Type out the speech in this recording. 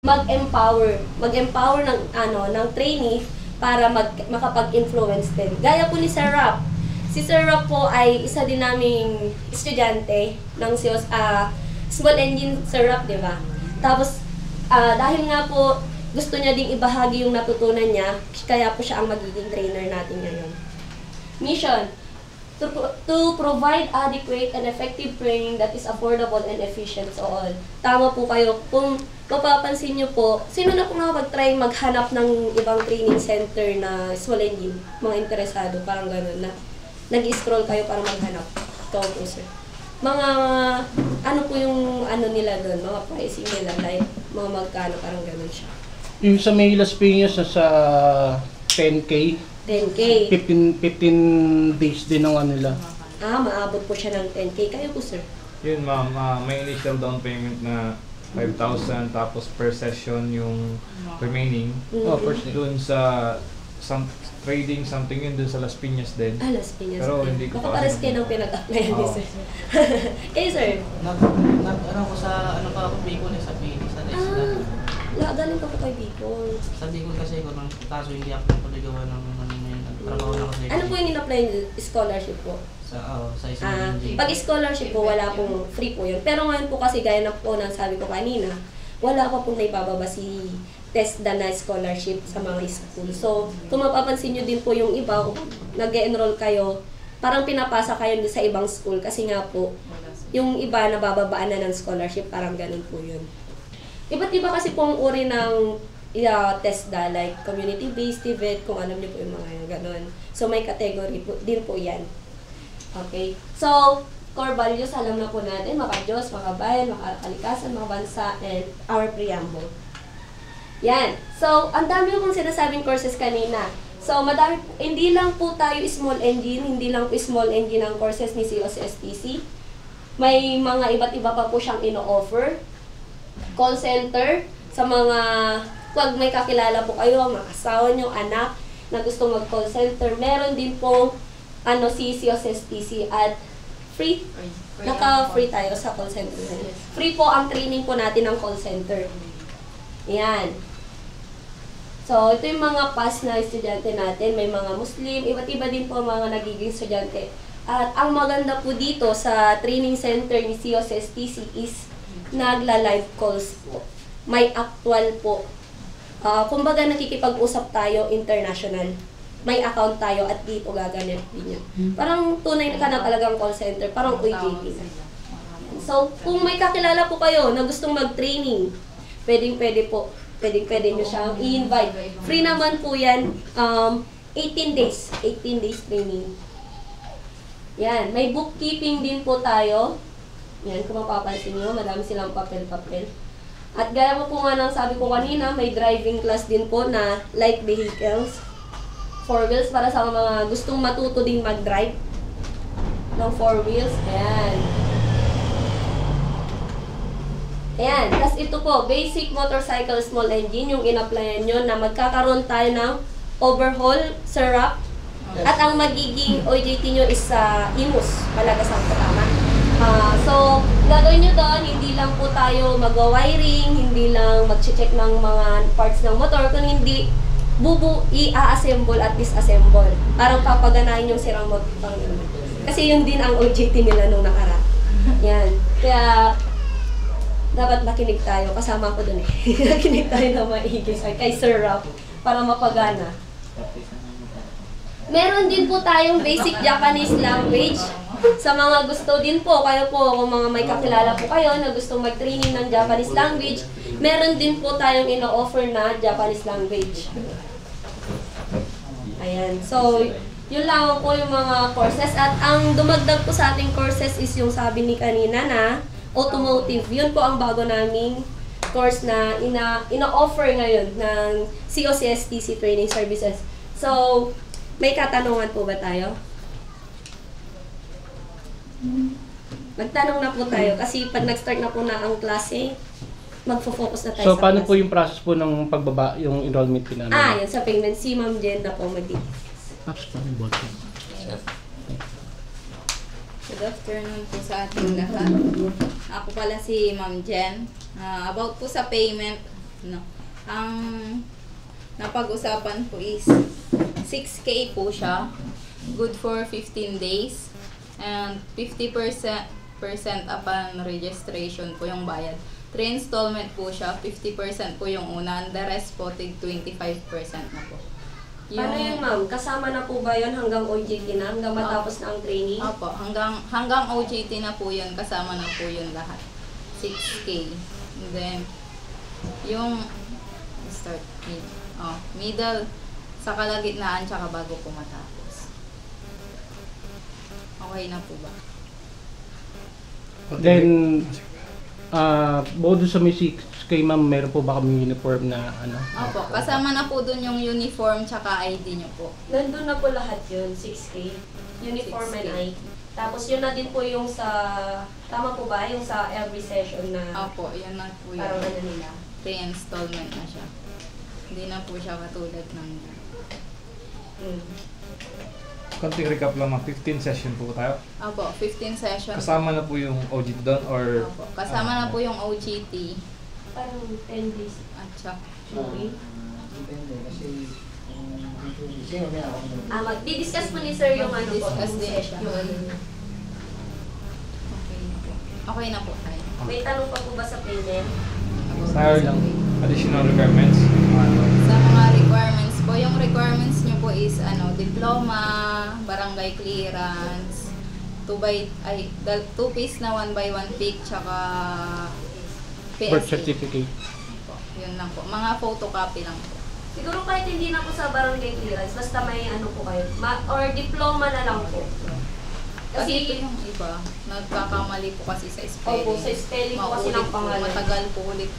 mag-empower ng trainee para makapag-influence din. Gaya po ni Sir Rap. Si Sir Rap po ay isa din naming estudyante ng Small Engine Sir Rap, di ba? Tapos, dahil nga po gusto niya ding ibahagi yung natutunan niya, kaya po siya ang magiging trainer natin ngayon. Mission: to provide adequate and effective training that is affordable and efficient to all. Tama po kayo. Kung mapapansin niyo po, sino na po nakapag-try maghanap ng ibang training center na small engine? Mga interesado, parang gano'n na nag-scroll kayo para maghanap. Ito po, sir. Mga, ano po yung ano nila doon, mga pricing nila, like, mga magkano, parang gano'n siya. Yung sa may Las Piñas, sa 10K. 10K. 15 days din ang ano nila. Maabot po siya ng 10K. Kayo po, sir? Yun, ma'am. May initial down payment na 5,000, tapos per session yung remaining. Doon sa trading something yun doon sa Las Piñas din. Las Piñas. Pero hindi ko pa. Pares kayo ng pinag-applyan ni sir. Kayo, sir? Nag-ano ko sa, ano pa ako, Bicol sa Phoenix. Galing ka po kay Bicol. Sa Bicol kasi ko, kaso hindi ako napuligawa ng trabaho na kasi. Ano po yung in-apply scholarship po? Sa isang pag scholarship po, wala pong free po yun. Pero ngayon po kasi, gaya na po ng sabi ko kanina, wala pa pong naibababa si TESDA na scholarship sa mga school. So, kung mapapansin nyo din po yung iba, kung nag-enroll kayo, parang pinapasa kayo sa ibang school kasi nga po, yung iba nabababaan na ng scholarship, parang ganun po yun. Iba't iba kasi po ang uri ng TESDA, like community-based, TVET, kung alam nyo po yung mga yung ganun. So, may category po, din po yan. Okay? So, core values, alam na po natin, maka-Diyos, maka-bayan, maka-kalikasan, maka-bansa, and our preamble. Yan. So, ang dami ko kong sinasabing courses kanina. So, madami, hindi lang po tayo small engine, hindi lang po small engine ang courses ni COCSTC. May mga iba't iba pa po siyang ino-offer. Call center, sa mga, pag may kakilala po kayo, mga asawa nyo, anak, na gustong mag-call center, meron din po si COCSTC at free. Naka-free tayo sa call center. Free po ang training po natin ng call center. Ayan. So, ito yung mga past na estudyante natin. May mga Muslim, iba't iba din po mga nagiging estudyante. At ang maganda po dito sa training center ni COCSTC is nagla-live calls po. May actual po. Kumbaga nakikipag-usap tayo international. May account tayo at dito gaganap din yun. Parang tunay ka na talagang call center. Parang OJT na. So, kung may kakilala po kayo na gustong mag-training, pwede po. Pwede nyo siyang i-invite. Free naman po yan. 18 days. 18 days training. Yan. May bookkeeping din po tayo. Yan. Kung mapapansin nyo, madami silang papel-papel. At gaya po nga ng sabi ko kanina, may driving class din po na light vehicles. 4 wheels para sa mga gustong matuto ding mag-drive ng 4 wheels. Ayan. Ayan. Tapos ito po, basic motorcycle small engine, yung in-applyan nyo na magkakaroon tayo ng overhaul, syrup, at ang magiging OJT nyo is sa IMUS, Malagasan po tama. So, gagawin nyo doon, hindi lang po tayo mag-wiring, hindi lang mag-check ng mga parts ng motor, kung hindi i-assemble at disassemble. Parang papaganahin yung sirang motor. Kasi yun din ang OJT nila nung nakara. Yan. Kaya, dapat makinig tayo. Kasama ko dun eh. Makinig tayo na maigi kay Sir Rap para mapagana. Meron din po tayong basic Japanese language. Sa mga gusto din po, kayo po, kung mga may kakilala po kayo na gusto mag-training ng Japanese language, meron din po tayong ino-offer na Japanese language. Ayan. So, yun lang po yung mga courses. At ang dumagdag po sa ating courses is yung sabi ni kanina na automotive. Yun po ang bago naming course na ina-offer ngayon ng COCSTC Training Services. So, may katanungan po ba tayo? Magtanong na po tayo kasi pag nag-start na po na ang klase, magfo-focus na tayo so, sa paano klase. po yung process po ng pagbaba, yung enrollment po namin? Yan sa payment. Si Ma'am Jen na po Good afternoon po sa ating lahat. Ako pala si Ma'am Jen. About po sa payment, No. Ang napag-usapan po is 6K po siya. Good for 15 days. And 50% upon registration po yung bayad. 3 installment po siya. 50% po yung una. And the rest po, tig 25% na po. Paano yun, ma'am? Kasama na po ba yun hanggang OJT na? Hanggang matapos na ang training? Opo, hanggang OJT na po yun. Kasama na po yun lahat. 6K. And then, yung start middle sa kalagitnaan tsaka bago po matapos. Okay na po ba? Then, bukod sa may 6K ma'am, meron po ba kami uniform na ano? Opo, kasama na po dun yung uniform tsaka ID nyo po. Nandun na po lahat yun, 6K. Uniform 6K. and ID. Tapos yun na din po yung sa, tama po ba? Yung sa every session na Opo, yan na po parang yun. ano nila. 3 installment na siya. Hindi na po siya katulad ng... Konting recap lang, 15 session po tayo. Opo, 15 sessions. Kasama na po yung OJT doon or... Opo, kasama na po yung OGT. Parang 10 days. At saka, Okay. Depende kasi sino may ako ng Mag-discuss po ni sir yung ano po, Mag-discuss yung din session. siya. Yung ano niya. okay na po. Okay na po tayo. May tanong pa po ba sa payment? Sir lang. Additional requirements. Sa mga requirements po, yung requirements nyo po is diploma, barangay clearance, 2 piece na 1x1 pic, tsaka Birth PSA. certificate. Po, yun lang po. Mga photocopy lang po. Siguro kahit hindi na po sa barangay clearance, basta may ano po kayo, or diploma na lang po. Kasi ito Kasi, yung iba, nagkakamali po kasi sa spelling. opo, sa spelling po kasi ng Maulit po, pangalan. matagal po ulit